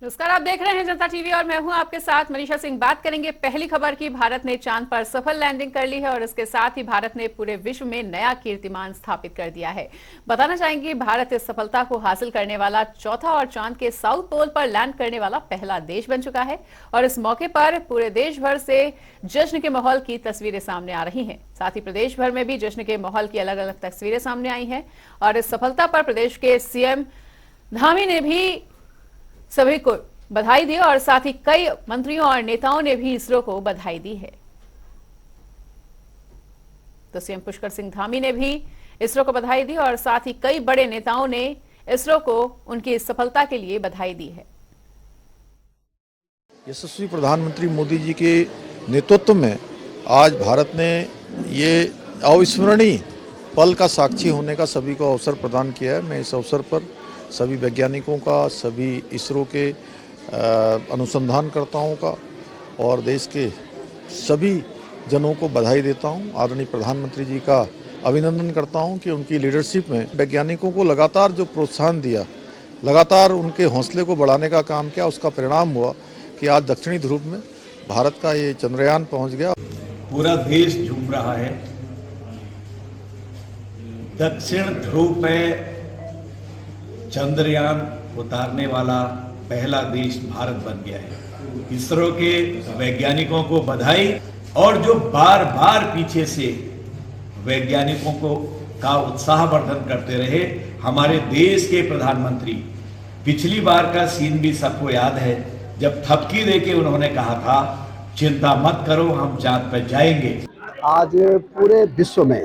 नमस्कार, आप देख रहे हैं जनता टीवी और मैं हूं आपके साथ मनीषा सिंह। बात करेंगे पहली खबर की। भारत ने चांद पर सफल लैंडिंग कर ली है और इसके साथ ही भारत ने पूरे विश्व में नया कीर्तिमान स्थापित कर दिया है। बताना चाहेंगे, भारत इस सफलता को हासिल करने वाला चौथा और चांद के साउथ पोल पर लैंड करने वाला पहला देश बन चुका है और इस मौके पर पूरे देश भर से जश्न के माहौल की तस्वीरें सामने आ रही हैं। साथ ही प्रदेश भर में भी जश्न के माहौल की अलग अलग तस्वीरें सामने आई हैं और इस सफलता पर प्रदेश के सीएम धामी ने भी सभी को बधाई दी और साथ ही कई मंत्रियों और नेताओं ने भी इसरो को बधाई दी है। तो सीएम पुष्कर सिंह धामी ने भी इसरो को बधाई दी और साथ ही कई बड़े नेताओं ने इसरो को उनकी इस सफलता के लिए बधाई दी है। यशस्वी प्रधानमंत्री मोदी जी के नेतृत्व में आज भारत ने ये अविस्मरणीय पल का साक्षी होने का सभी को अवसर प्रदान किया है। मैं इस अवसर पर सभी वैज्ञानिकों का, सभी इसरो के अनुसंधानकर्ताओं का और देश के सभी जनों को बधाई देता हूं। आदरणीय प्रधानमंत्री जी का अभिनंदन करता हूं कि उनकी लीडरशिप में वैज्ञानिकों को लगातार जो प्रोत्साहन दिया, लगातार उनके हौसले को बढ़ाने का काम किया, उसका परिणाम हुआ कि आज दक्षिणी ध्रुव में भारत का ये चंद्रयान पहुंच गया। पूरा देश झूम रहा है। दक्षिण ध्रुव पे चंद्रयान उतारने वाला पहला देश भारत बन गया है। इसरो के वैज्ञानिकों को बधाई। और जो बार बार पीछे से वैज्ञानिकों को का उत्साहवर्धन करते रहे हमारे देश के प्रधानमंत्री। पिछली बार का सीन भी सबको याद है, जब थपकी देके उन्होंने कहा था चिंता मत करो, हम चांद पर जाएंगे। आज पूरे विश्व में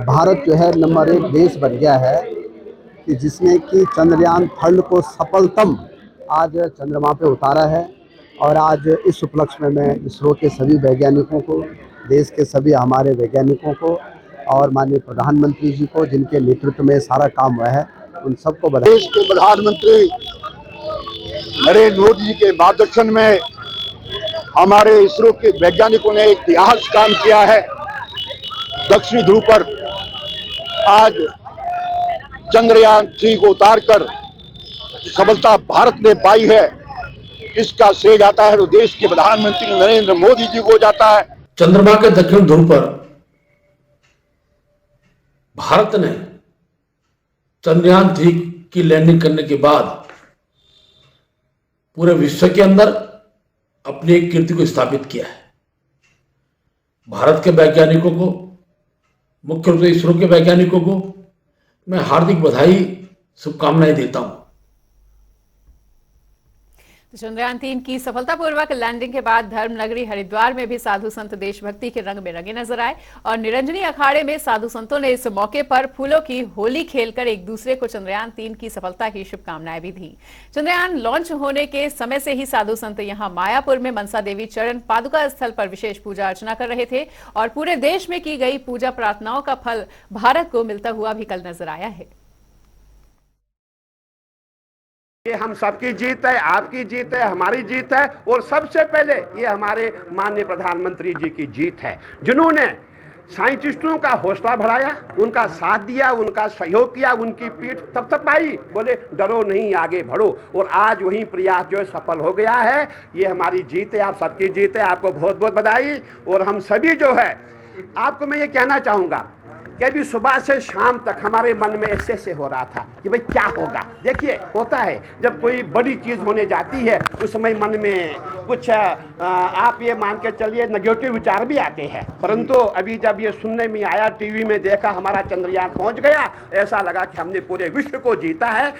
भारत जो है नंबर 1 देश बन गया है कि जिसने कि चंद्रयान थर्ड को सफलतम आज चंद्रमा पे उतारा है। और आज इस उपलक्ष्य में मैं इसरो के सभी वैज्ञानिकों को, देश के सभी हमारे वैज्ञानिकों को और माननीय प्रधानमंत्री जी को, जिनके नेतृत्व में सारा काम हुआ है, उन सबको बधाई। देश के प्रधानमंत्री नरेंद्र मोदी जी के मार्गदर्शन में हमारे इसरो के वैज्ञानिकों ने एक इतिहास काम किया है। दक्षिणी ध्रुव पर आज चंद्रयान 3 को उतारकर सफलता भारत ने पाई है, इसका श्रेय जाता है तो देश के प्रधानमंत्री नरेंद्र मोदी जी को जाता है। चंद्रमा के दक्षिण ध्रुव पर भारत ने चंद्रयान 3 की लैंडिंग करने के बाद पूरे विश्व के अंदर अपनी एक कीर्ति को स्थापित किया है। भारत के वैज्ञानिकों को, मुख्य रूप से इसरो के वैज्ञानिकों को मैं हार्दिक बधाई, शुभकामनाएं देता हूं। चंद्रयान 3 की सफलतापूर्वक लैंडिंग के बाद धर्मनगरी हरिद्वार में भी साधु संत देशभक्ति के रंग में रंगे नजर आए और निरंजनी अखाड़े में साधु संतों ने इस मौके पर फूलों की होली खेलकर एक दूसरे को चंद्रयान 3 की सफलता की शुभकामनाएं भी दी। चंद्रयान लॉन्च होने के समय से ही साधु संत यहां मायापुर में मनसा देवी चरण पादुका स्थल पर विशेष पूजा अर्चना कर रहे थे और पूरे देश में की गई पूजा प्रार्थनाओं का फल भारत को मिलता हुआ भी कल नजर आया है। ये हम सबकी जीत है, आपकी जीत है, हमारी जीत है और सबसे पहले ये हमारे माननीय प्रधानमंत्री जी की जीत है, जिन्होंने साइंटिस्टों का हौसला बढ़ाया, उनका साथ दिया, उनका सहयोग किया, उनकी पीठ थपथपाई, बोले डरो नहीं आगे बढ़ो। और आज वही प्रयास जो है सफल हो गया है। ये हमारी जीत है, आप सबकी जीत है। आपको बहुत बहुत बधाई। और हम सभी जो है, आपको मैं ये कहना चाहूँगा कि अभी सुबह से शाम तक हमारे मन में ऐसे हो रहा था कि भाई क्या होगा। देखिए, होता है जब कोई बड़ी चीज़ होने जाती है उस समय मन में कुछ आप ये मान के चलिए नेगेटिव विचार भी आते हैं, परंतु अभी जब ये सुनने में आया, टीवी में देखा हमारा चंद्रयान पहुंच गया, ऐसा लगा कि हमने पूरे विश्व को जीता है।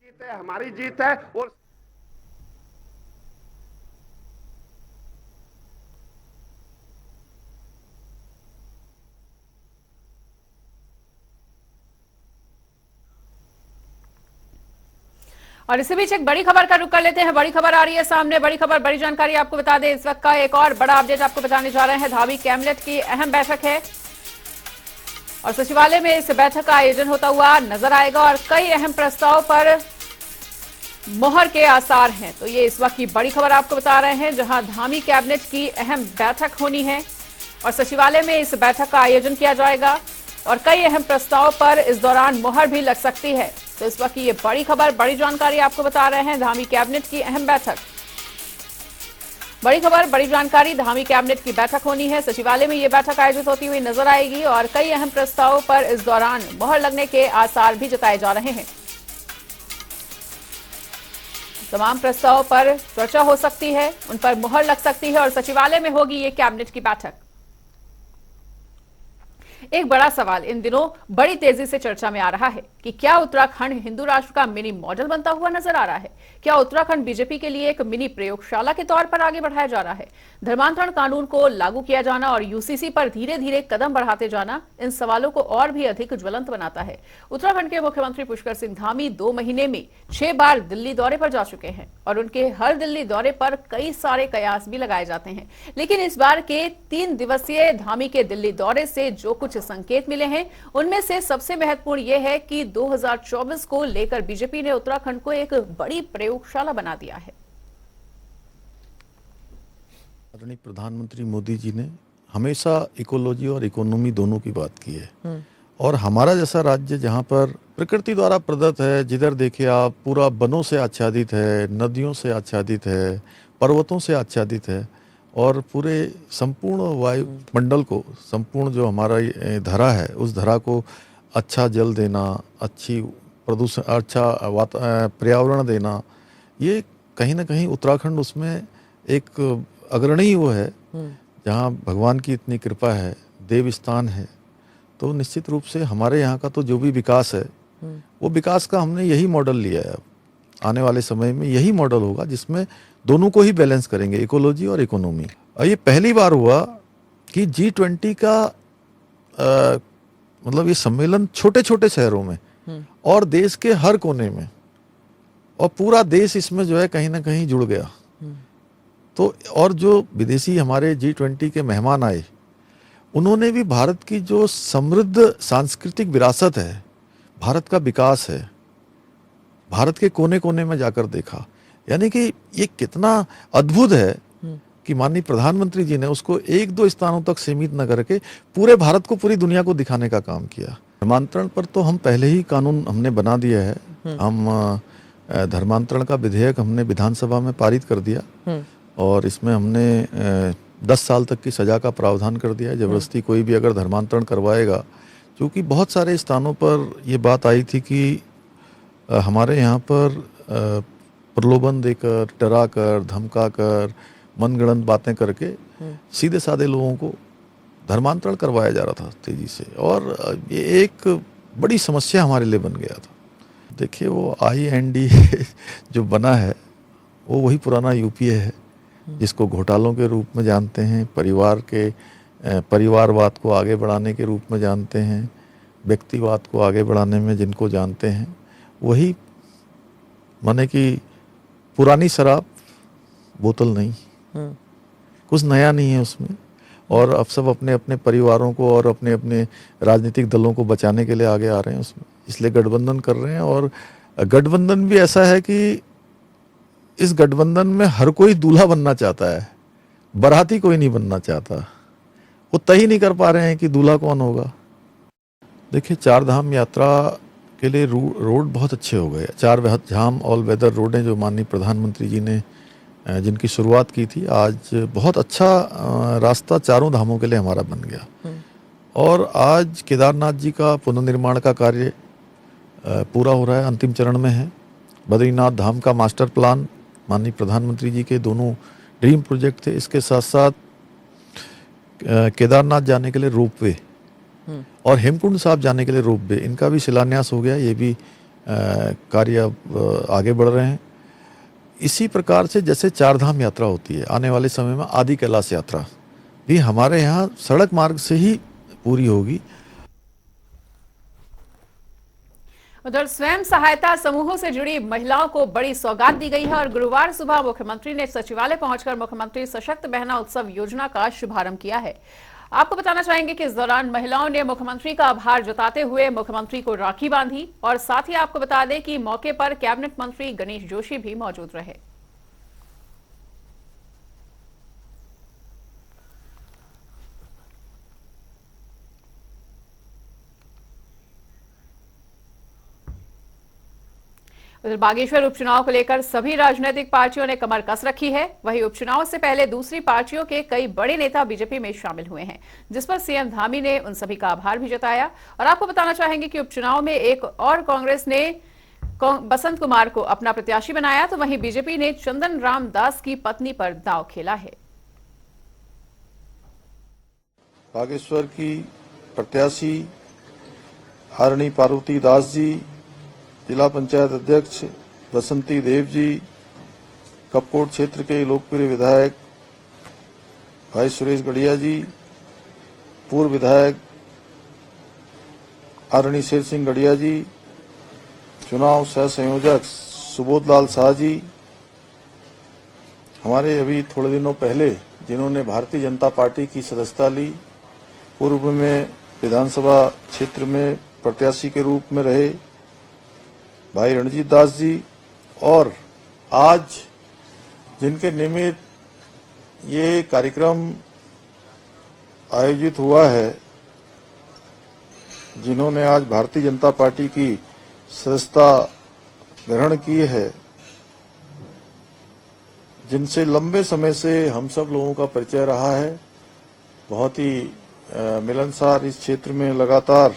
जीत है, हमारी जीत है। और इसी बीच एक बड़ी खबर का रुख कर लेते हैं। बड़ी खबर आ रही है सामने, बड़ी खबर, बड़ी जानकारी आपको बता दें। इस वक्त का एक और बड़ा अपडेट आपको बताने जा रहे हैं। धामी कैबिनेट की अहम बैठक है और सचिवालय में इस बैठक का आयोजन होता हुआ नजर आएगा और कई अहम प्रस्ताव पर मोहर के आसार हैं। तो ये इस वक्त की बड़ी खबर आपको बता रहे हैं, जहां धामी कैबिनेट की अहम बैठक होनी है और सचिवालय में इस बैठक का आयोजन किया जाएगा और कई अहम प्रस्तावों पर इस दौरान मुहर भी लग सकती है। तो इस वक्त की ये बड़ी खबर, बड़ी जानकारी आपको बता रहे हैं। धामी कैबिनेट की अहम बैठक, बड़ी खबर, बड़ी जानकारी। धामी कैबिनेट की बैठक होनी है, सचिवालय में ये बैठक आयोजित होती हुई नजर आएगी और कई अहम प्रस्तावों पर इस दौरान मुहर लगने के आसार भी जताए जा रहे हैं। तमाम प्रस्तावों पर चर्चा हो सकती है, उन पर मुहर लग सकती है और सचिवालय में होगी ये कैबिनेट की बैठक। एक बड़ा सवाल इन दिनों बड़ी तेजी से चर्चा में आ रहा है कि क्या उत्तराखंड हिंदू राष्ट्र का मिनी मॉडल बनता हुआ नजर आ रहा है? क्या उत्तराखंड बीजेपी के लिए एक मिनी प्रयोगशाला के तौर पर आगे बढ़ाया जा रहा है? धर्मांतरण कानून को लागू किया जाना और यूसीसी पर धीरे धीरे कदम बढ़ाते जाना इन सवालों को और भी अधिक ज्वलंत बनाता है। उत्तराखंड के मुख्यमंत्री पुष्कर सिंह धामी 2 महीने में 6 बार दिल्ली दौरे पर जा चुके हैं और उनके हर दिल्ली दौरे पर कई सारे कयास भी लगाए जाते हैं। लेकिन इस बार के 3 दिवसीय धामी के दिल्ली दौरे से जो कुछ संकेत मिले हैं, उनमें से सबसे महत्वपूर्ण यह है कि 2024 को लेकर बीजेपी ने उत्तराखंड को एक बड़ी प्रयोगशाला बना दिया है। आदरणीय प्रधानमंत्री मोदी जी ने हमेशा इकोलॉजी और इकोनॉमी दोनों की बात की है और हमारा जैसा राज्य जहां पर प्रकृति द्वारा प्रदत्त है, जिधर देखिए आप पूरा वनों से आच्छादित है, नदियों से आच्छादित है, पर्वतों से आच्छादित है और पूरे संपूर्ण वायुमंडल को, संपूर्ण जो हमारा ये धरा है, उस धरा को अच्छा जल देना, अच्छी प्रदूषण, अच्छा पर्यावरण देना, ये कहीं ना कहीं उत्तराखंड उसमें एक अग्रणी वो है जहाँ भगवान की इतनी कृपा है, देव स्थान है। तो निश्चित रूप से हमारे यहाँ का तो जो भी विकास है वो विकास का हमने यही मॉडल लिया है। अब आने वाले समय में यही मॉडल होगा जिसमें दोनों को ही बैलेंस करेंगे, इकोलॉजी और इकोनॉमी। और ये पहली बार हुआ कि G20 का मतलब ये सम्मेलन छोटे छोटे शहरों में और देश के हर कोने में, और पूरा देश इसमें जो है कहीं ना कहीं जुड़ गया। तो और जो विदेशी हमारे G20 के मेहमान आए, उन्होंने भी भारत की जो समृद्ध सांस्कृतिक विरासत है, भारत का विकास है, भारत के कोने कोने में जाकर देखा। यानी कि ये कितना अद्भुत है कि माननीय प्रधानमंत्री जी ने उसको 1-2 स्थानों तक सीमित न करके पूरे भारत को, पूरी दुनिया को दिखाने का काम किया। धर्मांतरण पर तो हम पहले ही कानून हमने बना दिया है। हम धर्मांतरण का विधेयक हमने विधानसभा में पारित कर दिया और इसमें हमने 10 साल तक की सजा का प्रावधान कर दिया है। जबरदस्ती कोई भी अगर धर्मांतरण करवाएगा, क्योंकि बहुत सारे स्थानों पर ये बात आई थी कि हमारे यहाँ पर प्रलोभन देकर, डराकर, धमकाकर, मनगढ़ंत बातें करके सीधे साधे लोगों को धर्मांतरण करवाया जा रहा था तेजी से, और ये एक बड़ी समस्या हमारे लिए बन गया था। देखिए वो IND जो बना है वो वही पुराना UPA है जिसको घोटालों के रूप में जानते हैं, परिवारवाद को आगे बढ़ाने के रूप में जानते हैं, व्यक्तिवाद को आगे बढ़ाने में जिनको जानते हैं, वही माने कि पुरानी शराब, बोतल नहीं, कुछ नया नहीं है उसमें। और अब सब अपने अपने परिवारों को और अपने अपने राजनीतिक दलों को बचाने के लिए आगे आ रहे हैं उसमें, इसलिए गठबंधन कर रहे हैं। और गठबंधन भी ऐसा है कि इस गठबंधन में हर कोई दूल्हा बनना चाहता है, बाराती कोई नहीं बनना चाहता। वो तय ही नहीं कर पा रहे हैं कि दूल्हा कौन होगा। देखिए 4 धाम यात्रा के लिए रोड बहुत अच्छे हो गए। 4 धाम ऑल वेदर रोडें जो माननीय प्रधानमंत्री जी ने जिनकी शुरुआत की थी, आज बहुत अच्छा रास्ता चारों धामों के लिए हमारा बन गया। और आज केदारनाथ जी का पुनर्निर्माण का कार्य पूरा हो रहा है, अंतिम चरण में है। बद्रीनाथ धाम का मास्टर प्लान माननीय प्रधानमंत्री जी के दोनों ड्रीम प्रोजेक्ट थे। इसके साथ साथ केदारनाथ जाने के लिए रोपवे और हेमकुंड साहब जाने के लिए रोपवे, इनका भी शिलान्यास हो गया। ये भी कार्य आगे बढ़ रहे हैं। इसी प्रकार से जैसे 4 धाम यात्रा होती है, आने वाले समय में आदि कैलाश यात्रा भी हमारे यहाँ सड़क मार्ग से ही पूरी होगी। उधर स्वयं सहायता समूहों से जुड़ी महिलाओं को बड़ी सौगात दी गई है और गुरुवार सुबह मुख्यमंत्री ने सचिवालय पहुंचकर मुख्यमंत्री सशक्त बहना उत्सव योजना का शुभारंभ किया है। आपको बताना चाहेंगे कि इस दौरान महिलाओं ने मुख्यमंत्री का आभार जताते हुए मुख्यमंत्री को राखी बांधी और साथ ही आपको बता दें कि मौके पर कैबिनेट मंत्री गणेश जोशी भी मौजूद रहे। उधर बागेश्वर उपचुनाव को लेकर सभी राजनीतिक पार्टियों ने कमर कस रखी है। वहीं उपचुनाव से पहले दूसरी पार्टियों के कई बड़े नेता बीजेपी में शामिल हुए हैं, जिस पर सीएम धामी ने उन सभी का आभार भी जताया। और आपको बताना चाहेंगे कि उपचुनाव में एक और कांग्रेस ने बसंत कुमार को अपना प्रत्याशी बनाया, तो वहीं बीजेपी ने चंदन राम दास की पत्नी पर दांव खेला है। बागेश्वर की प्रत्याशी हारणी पार्वती दास जी, जिला पंचायत अध्यक्ष बसंती देव जी, कपकोट क्षेत्र के लोकप्रिय विधायक भाई सुरेश गढ़िया जी, पूर्व विधायक हारणी शेर सिंह गढ़िया जी, चुनाव सह संयोजक सुबोध लाल शाह जी, हमारे अभी थोड़े दिनों पहले जिन्होंने भारतीय जनता पार्टी की सदस्यता ली, पूर्व में विधानसभा क्षेत्र में प्रत्याशी के रूप में रहे भाई रणजीत दास जी, और आज जिनके निमित्त ये कार्यक्रम आयोजित हुआ है, जिन्होंने आज भारतीय जनता पार्टी की सदस्यता ग्रहण की है, जिनसे लंबे समय से हम सब लोगों का परिचय रहा है, बहुत ही मिलनसार इस क्षेत्र में लगातार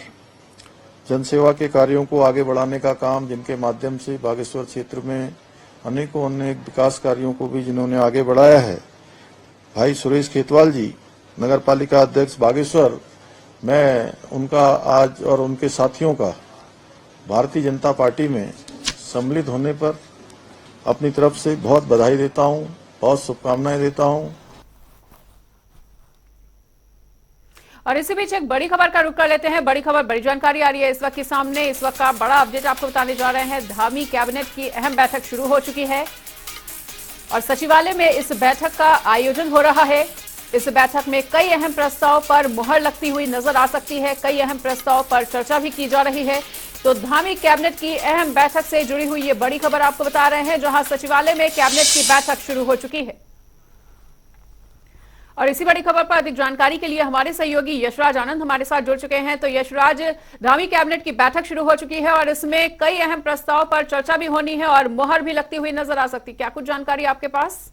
जनसेवा के कार्यों को आगे बढ़ाने का काम, जिनके माध्यम से बागेश्वर क्षेत्र में अनेकों विकास कार्यों को भी जिन्होंने आगे बढ़ाया है, भाई सुरेश खेतवाल जी, नगर पालिका अध्यक्ष बागेश्वर, मैं उनका आज और उनके साथियों का भारतीय जनता पार्टी में सम्मिलित होने पर अपनी तरफ से बहुत बधाई देता हूं, बहुत शुभकामनाएं देता हूं। और इसी बीच एक बड़ी खबर का रुख कर लेते हैं। बड़ी खबर, बड़ी जानकारी आ रही है इस वक्त के सामने। इस वक्त का बड़ा अपडेट आपको बताने जा रहे हैं। धामी कैबिनेट की अहम बैठक शुरू हो चुकी है और सचिवालय में इस बैठक का आयोजन हो रहा है। इस बैठक में कई अहम प्रस्ताव पर मुहर लगती हुई नजर आ सकती है, कई अहम प्रस्ताव पर चर्चा भी की जा रही है। तो धामी कैबिनेट की अहम बैठक से जुड़ी हुई ये बड़ी खबर आपको बता रहे हैं, जहां सचिवालय में कैबिनेट की बैठक शुरू हो चुकी है। और इसी बड़ी खबर पर अधिक जानकारी के लिए हमारे सहयोगी यशराज आनंद हमारे साथ जुड़ चुके हैं। तो यशराज, धामी कैबिनेट की बैठक शुरू हो चुकी है और इसमें कई अहम प्रस्ताव पर चर्चा भी होनी है और मुहर भी लगती हुई नजर आ सकती है, क्या कुछ जानकारी आपके पास?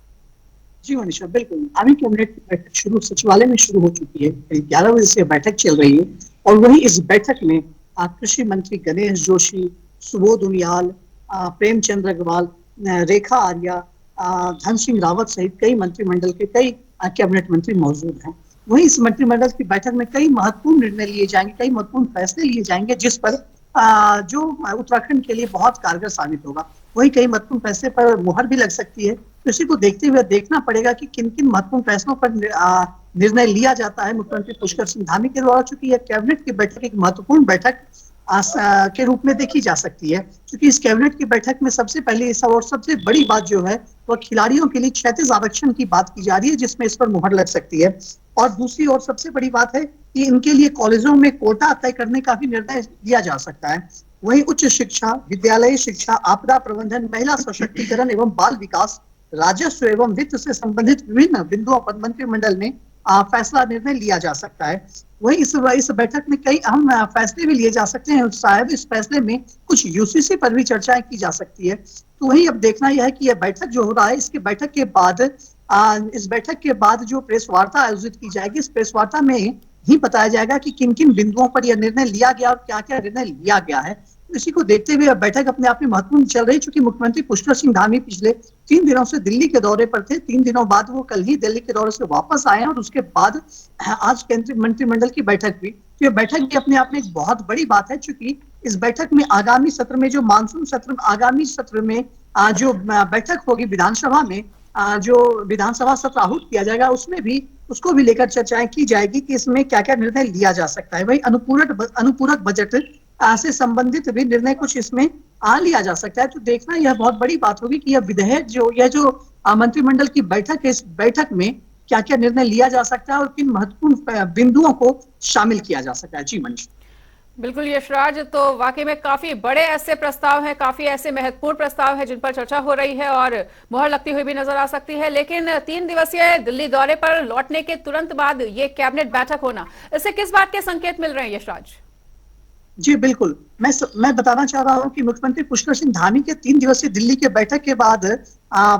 जी मनीषा, बिल्कुल। धामी कैबिनेट की बैठक शुरू सचिवालय में शुरू हो चुकी है। 11 बजे से बैठक चल रही है और वही इस बैठक में कृषि मंत्री गणेश जोशी, सुबोध उनियाल, प्रेमचंद्र अग्रवाल, रेखा आर्या, धन सिंह रावत सहित कई मंत्रिमंडल के कई कैबिनेट मंत्री मौजूद हैं। वहीं इस मंत्रिमंडल की बैठक में कई महत्वपूर्ण निर्णय लिए जाएंगे, कई महत्वपूर्ण फैसले लिए जाएंगे, जिस पर जो उत्तराखंड के लिए बहुत कारगर साबित होगा। वही कई महत्वपूर्ण फैसले पर मुहर भी लग सकती है। तो इसी को देखते हुए देखना पड़ेगा कि किन किन महत्वपूर्ण फैसलों पर निर्णय लिया जाता है मुख्यमंत्री पुष्कर सिंह धामी के द्वारा। चूंकि यह कैबिनेट की बैठक एक महत्वपूर्ण बैठक के रूप में देखी जा सकती है, क्योंकि इस कैबिनेट की बैठक में सबसे पहले और सबसे बड़ी बात जो है वह खिलाड़ियों के लिए क्षैतिज आरक्षण की बात की जा रही है, जिसमें इस पर मुहर लग सकती है। और दूसरी और सबसे बड़ी बात है कि इनके लिए कॉलेजों में कोटा तय करने का भी निर्णय लिया जा सकता है। वहीं उच्च शिक्षा, विद्यालय शिक्षा, आपदा प्रबंधन, महिला सशक्तिकरण एवं बाल विकास, राजस्व एवं वित्त से संबंधित विभिन्न बिंदुओं पर मंत्रिमंडल में फैसला निर्णय लिया जा सकता है। वही इस बैठक में कई अहम फैसले भी लिए जा सकते हैं। शायद इस फैसले में कुछ यूसीसी पर भी चर्चाएं की जा सकती है। तो वही अब देखना यह है कि यह बैठक जो हो रहा है, इसके बैठक के बाद इस बैठक के बाद जो प्रेस वार्ता आयोजित की जाएगी, इस प्रेस वार्ता में ही बताया जाएगा कि किन किन बिंदुओं पर यह निर्णय लिया गया और क्या क्या निर्णय लिया गया है। इसी को देखते हुए बैठक अपने आप में महत्वपूर्ण चल रही, चूंकि मुख्यमंत्री पुष्कर सिंह धामी पिछले 3 दिनों से दिल्ली के दौरे पर थे। 3 दिनों बाद वो कल ही दिल्ली के दौरे से वापस आए और उसके बाद आज केंद्रीय मंत्रिमंडल की बैठक हुई। तो ये बैठक भी अपने आप में एक बहुत बड़ी बात है, चूंकि इस बैठक में आगामी सत्र में जो मानसून सत्र, आगामी सत्र में जो बैठक होगी विधानसभा में, जो विधानसभा सत्र आहूत किया जाएगा, उसमें भी उसको भी लेकर चर्चाएं की जाएगी कि इसमें क्या क्या निर्णय लिया जा सकता है। वही अनुपूरक बजट से संबंधित भी निर्णय कुछ इसमें लिया जा सकता है। तो देखना यह बहुत बड़ी बात होगी कि यह विधेयक जो मंत्रिमंडल की बैठक है, इस बैठक में क्या क्या निर्णय लिया जा सकता है और किन महत्वपूर्ण बिंदुओं को शामिल किया जा सकता है। जी मनीष। बिल्कुल यशराज, तो वाकई में काफी बड़े ऐसे प्रस्ताव हैं, काफी ऐसे महत्वपूर्ण प्रस्ताव हैं जिन पर चर्चा हो रही है और मुहर लगती हुई भी नजर आ सकती है। लेकिन 3 दिवसीय दिल्ली दौरे पर लौटने के तुरंत बाद ये कैबिनेट बैठक होना, इससे किस बात के संकेत मिल रहे हैं यशराज? जी बिल्कुल। मैं बताना चाह रहा हूं कि मुख्यमंत्री पुष्कर सिंह धामी के 3 दिवसीय दिल्ली के बैठक के बाद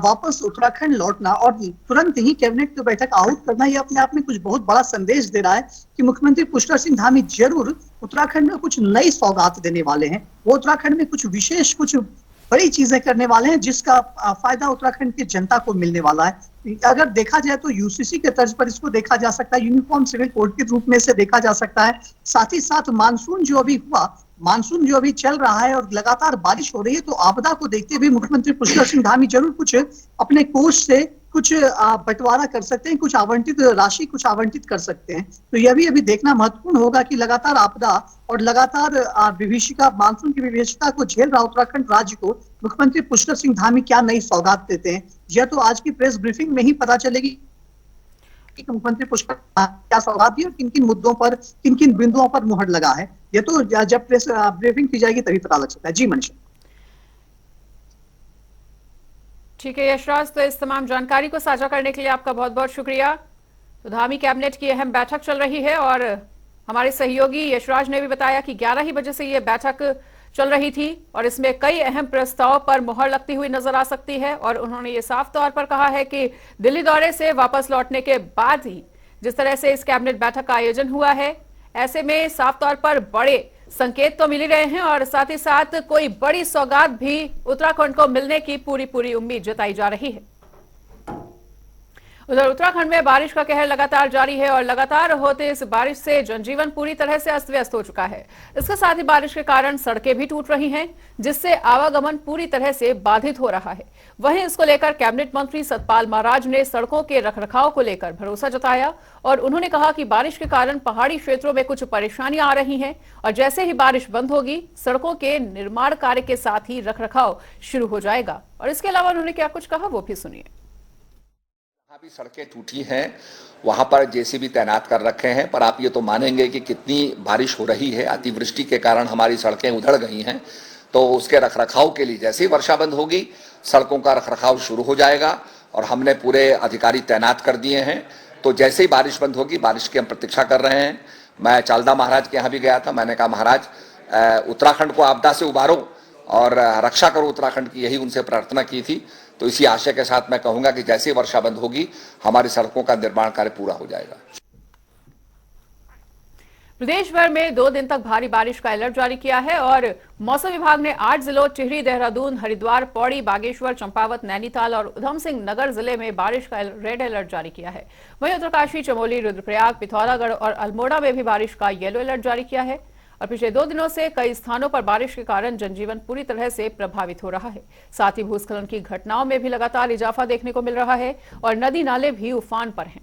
वापस उत्तराखंड लौटना और तुरंत ही कैबिनेट की बैठक आउट करना, ये अपने आप में कुछ बहुत बड़ा संदेश दे रहा है कि मुख्यमंत्री पुष्कर सिंह धामी जरूर उत्तराखंड में कुछ नई सौगात देने वाले हैं। वो उत्तराखंड में कुछ विशेष, कुछ बड़ी चीजें करने वाले हैं जिसका फायदा उत्तराखंड की जनता को मिलने वाला है। अगर देखा जाए तो यूसीसी के तर्ज पर इसको देखा जा सकता है, यूनिफॉर्म सिविल कोड के रूप में इसे देखा जा सकता है। साथ ही साथ मानसून जो अभी चल रहा है और लगातार बारिश हो रही है, तो आपदा को देखते हुए मुख्यमंत्री पुष्कर सिंह धामी जरूर कुछ अपने कोष से कुछ बंटवारा कर सकते हैं, कुछ आवंटित राशि कुछ आवंटित कर सकते हैं। तो यह भी अभी देखना महत्वपूर्ण होगा कि लगातार आपदा और लगातार विभीषिका, मानसून की विभीषिका को झेल रहा उत्तराखंड राज्य को मुख्यमंत्री पुष्कर सिंह धामी क्या नई सौगात देते हैं। यह तो आज की प्रेस ब्रीफिंग में ही पता चलेगी कि मुख्यमंत्री पुष्कर क्या सौगात दी और किन किन मुद्दों पर, किन किन बिंदुओं पर मुहर लगा है। यह तो जब प्रेस ब्रीफिंग की जाएगी तभी पता लग सकता है। जी मनीषा। ठीक है यशराज, तो इस तमाम जानकारी को साझा करने के लिए आपका बहुत बहुत शुक्रिया। तो धामी कैबिनेट की अहम बैठक चल रही है और हमारे सहयोगी यशराज ने भी बताया कि 11 ही बजे से ये बैठक चल रही थी और इसमें कई अहम प्रस्ताव पर मुहर लगती हुई नजर आ सकती है। और उन्होंने ये साफ तौर पर कहा है कि दिल्ली दौरे से वापस लौटने के बाद ही जिस तरह से इस कैबिनेट बैठक का आयोजन हुआ है, ऐसे में साफ तौर पर बड़े संकेत तो मिल ही रहे हैं और साथ ही साथ कोई बड़ी सौगात भी उत्तराखंड को मिलने की पूरी उम्मीद जताई जा रही है। उधर उत्तराखंड में बारिश का कहर लगातार जारी है और लगातार होते इस बारिश से जनजीवन पूरी तरह से अस्त व्यस्त हो चुका है। इसके साथ ही बारिश के कारण सड़कें भी टूट रही हैं, जिससे आवागमन पूरी तरह से बाधित हो रहा है। वहीं इसको लेकर कैबिनेट मंत्री सतपाल महाराज ने सड़कों के रखरखाव को लेकर भरोसा जताया और उन्होंने कहा कि बारिश के कारण पहाड़ी क्षेत्रों में कुछ परेशानियां आ रही हैं और जैसे ही बारिश बंद होगी, सड़कों के निर्माण कार्य के साथ ही रखरखाव शुरू हो जाएगा। और इसके अलावा उन्होंने क्या कुछ कहा वो भी सुनिए। जहाँ भी सड़कें टूटी हैं वहां पर जेसीबी तैनात कर रखे हैं, पर आप ये तो मानेंगे कि कितनी बारिश हो रही है। अतिवृष्टि के कारण हमारी सड़कें उधड़ गई हैं, तो उसके रखरखाव के लिए जैसे ही वर्षा बंद होगी सड़कों का रखरखाव शुरू हो जाएगा और हमने पूरे अधिकारी तैनात कर दिए हैं। तो जैसे ही बारिश बंद होगी, बारिश की हम प्रतीक्षा कर रहे हैं। मैं चालदा महाराज के यहाँ भी गया था, मैंने कहा महाराज उत्तराखंड को आपदा से उबारो और रक्षा करो उत्तराखंड की, यही उनसे प्रार्थना की थी। तो इसी आशय के साथ मैं कहूंगा कि जैसे वर्षा बंद होगी हमारी सड़कों का निर्माण कार्य पूरा हो जाएगा। प्रदेश भर में 2 दिन तक भारी बारिश का अलर्ट जारी किया है और मौसम विभाग ने 8 जिलों टिहरी, देहरादून, हरिद्वार, पौड़ी, बागेश्वर, चंपावत, नैनीताल और उधम सिंह नगर जिले में बारिश का रेड अलर्ट जारी किया है। वहीं उत्तरकाशी, चमोली, रुद्रप्रयाग, पिथौरागढ़ और अल्मोड़ा में भी बारिश का येलो अलर्ट जारी किया है। और पिछले 2 दिनों से कई स्थानों पर बारिश के कारण जनजीवन पूरी तरह से प्रभावित हो रहा है। साथ ही भूस्खलन की घटनाओं में भी लगातार इजाफा देखने को मिल रहा है और नदी नाले भी उफान पर हैं।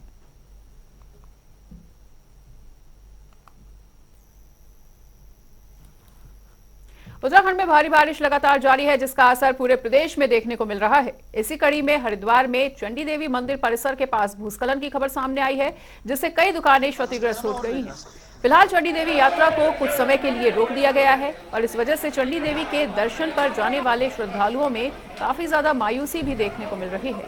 उत्तराखंड में भारी बारिश लगातार जारी है, जिसका असर पूरे प्रदेश में देखने को मिल रहा है। इसी कड़ी में हरिद्वार में चंडी देवी मंदिर परिसर के पास भूस्खलन की खबर सामने आई है, जिससे कई दुकानें क्षतिग्रस्त हो गई हैं। फिलहाल चंडी देवी यात्रा को कुछ समय के लिए रोक दिया गया है और इस वजह से चंडी देवी के दर्शन पर जाने वाले श्रद्धालुओं में काफी ज्यादा मायूसी भी देखने को मिल रही है।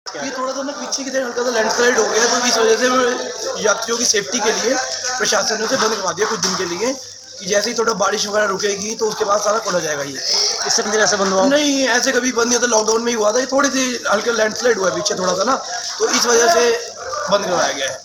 ये थोड़ा सा ना पीछे की तरफ हल्का सा लैंडस्लाइड हो गया, तो इस वजह से यात्रियों की सेफ्टी के लिए प्रशासन ने उसे बंद करवा दिया कुछ दिन के लिए कि जैसे ही थोड़ा बारिश वगैरह रुकेगी तो उसके बाद सारा खोला जाएगा। ये इससे पहले ऐसा बंद हुआ नहीं, ऐसे कभी बंद नहीं होता। लॉकडाउन में ही हुआ था, ये थोड़ी सी हल्का लैंडस्लाइड हुआ है पीछे थोड़ा सा ना, तो इस वजह से बंद करवाया गया है।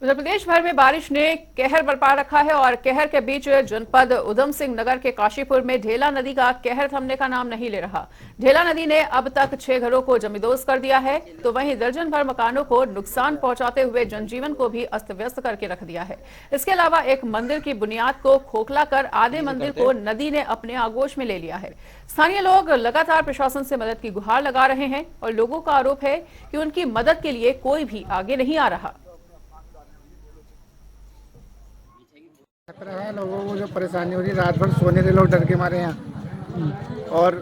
उत्तर प्रदेश भर में बारिश ने कहर बरपा रखा है और कहर के बीच जनपद उधम सिंह नगर के काशीपुर में ढेला नदी का कहर थमने का नाम नहीं ले रहा। ढेला नदी ने अब तक 6 घरों को जमींदोज कर दिया है, तो वहीं दर्जन भर मकानों को नुकसान पहुंचाते हुए जनजीवन को भी अस्त व्यस्त करके रख दिया है। इसके अलावा एक मंदिर की बुनियाद को खोखला कर आधे मंदिर को नदी ने अपने आगोश में ले लिया है। स्थानीय लोग लगातार प्रशासन से मदद की गुहार लगा रहे हैं और लोगों का आरोप है कि उनकी मदद के लिए कोई भी आगे नहीं आ रहा। खतरा है, लोगों को जो परेशानी हो रही है, रात भर सोने के लोग डर के मारे यहाँ, और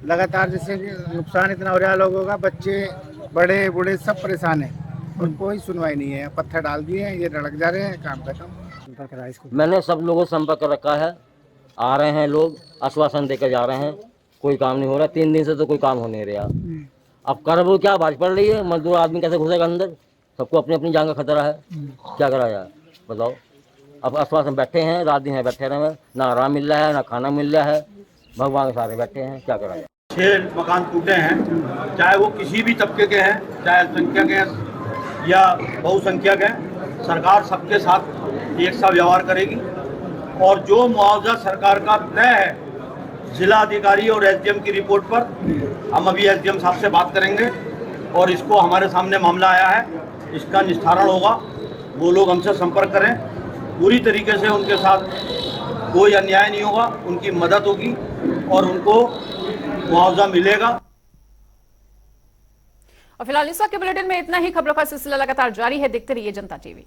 लगातार जैसे नुकसान इतना हो रहा है लोगों का, बच्चे बड़े बूढ़े सब परेशान हैं और कोई सुनवाई नहीं है। पत्थर डाल दिए हैं, ये लड़क जा रहे हैं, काम खत्म। मैंने सब लोगों से संपर्क रखा है, आ रहे हैं लोग, आश्वासन देकर जा रहे हैं, कोई काम नहीं हो रहा। 3 दिन से तो कोई काम हो नहीं रहा अब कर वो क्या, बारिश पड़ रही है, मजदूर आदमी कैसे घुसेगा अंदर? सबको अपनी अपनी जान का खतरा है, क्या करा जाए बताओ। अब आसपास में बैठे हैं, रात दिन है बैठे रहे, ना आराम मिल रहा है ना खाना मिल रहा है, भगवान के सारे बैठे हैं, क्या करा जाए। 6 मकान टूटे हैं, चाहे वो किसी भी तबके के हैं, चाहे अल्पसंख्यक हैं या बहुसंख्यक हैं, सरकार सबके साथ एक सा व्यवहार करेगी। और जो मुआवजा सरकार का तय है जिला अधिकारी और एसडीएम की रिपोर्ट पर, हम अभी एसडीएम साहब से बात करेंगे और इसको हमारे सामने मामला आया है, इसका निस्तारण होगा। वो लोग हमसे संपर्क करें, पूरी तरीके से उनके साथ कोई अन्याय नहीं होगा, उनकी मदद होगी और उनको मुआवजा मिलेगा। और फिलहाल इस वक्त के बुलेटिन में इतना ही। खबरों का सिलसिला लगातार जारी है, देखते रहिए जनता टीवी।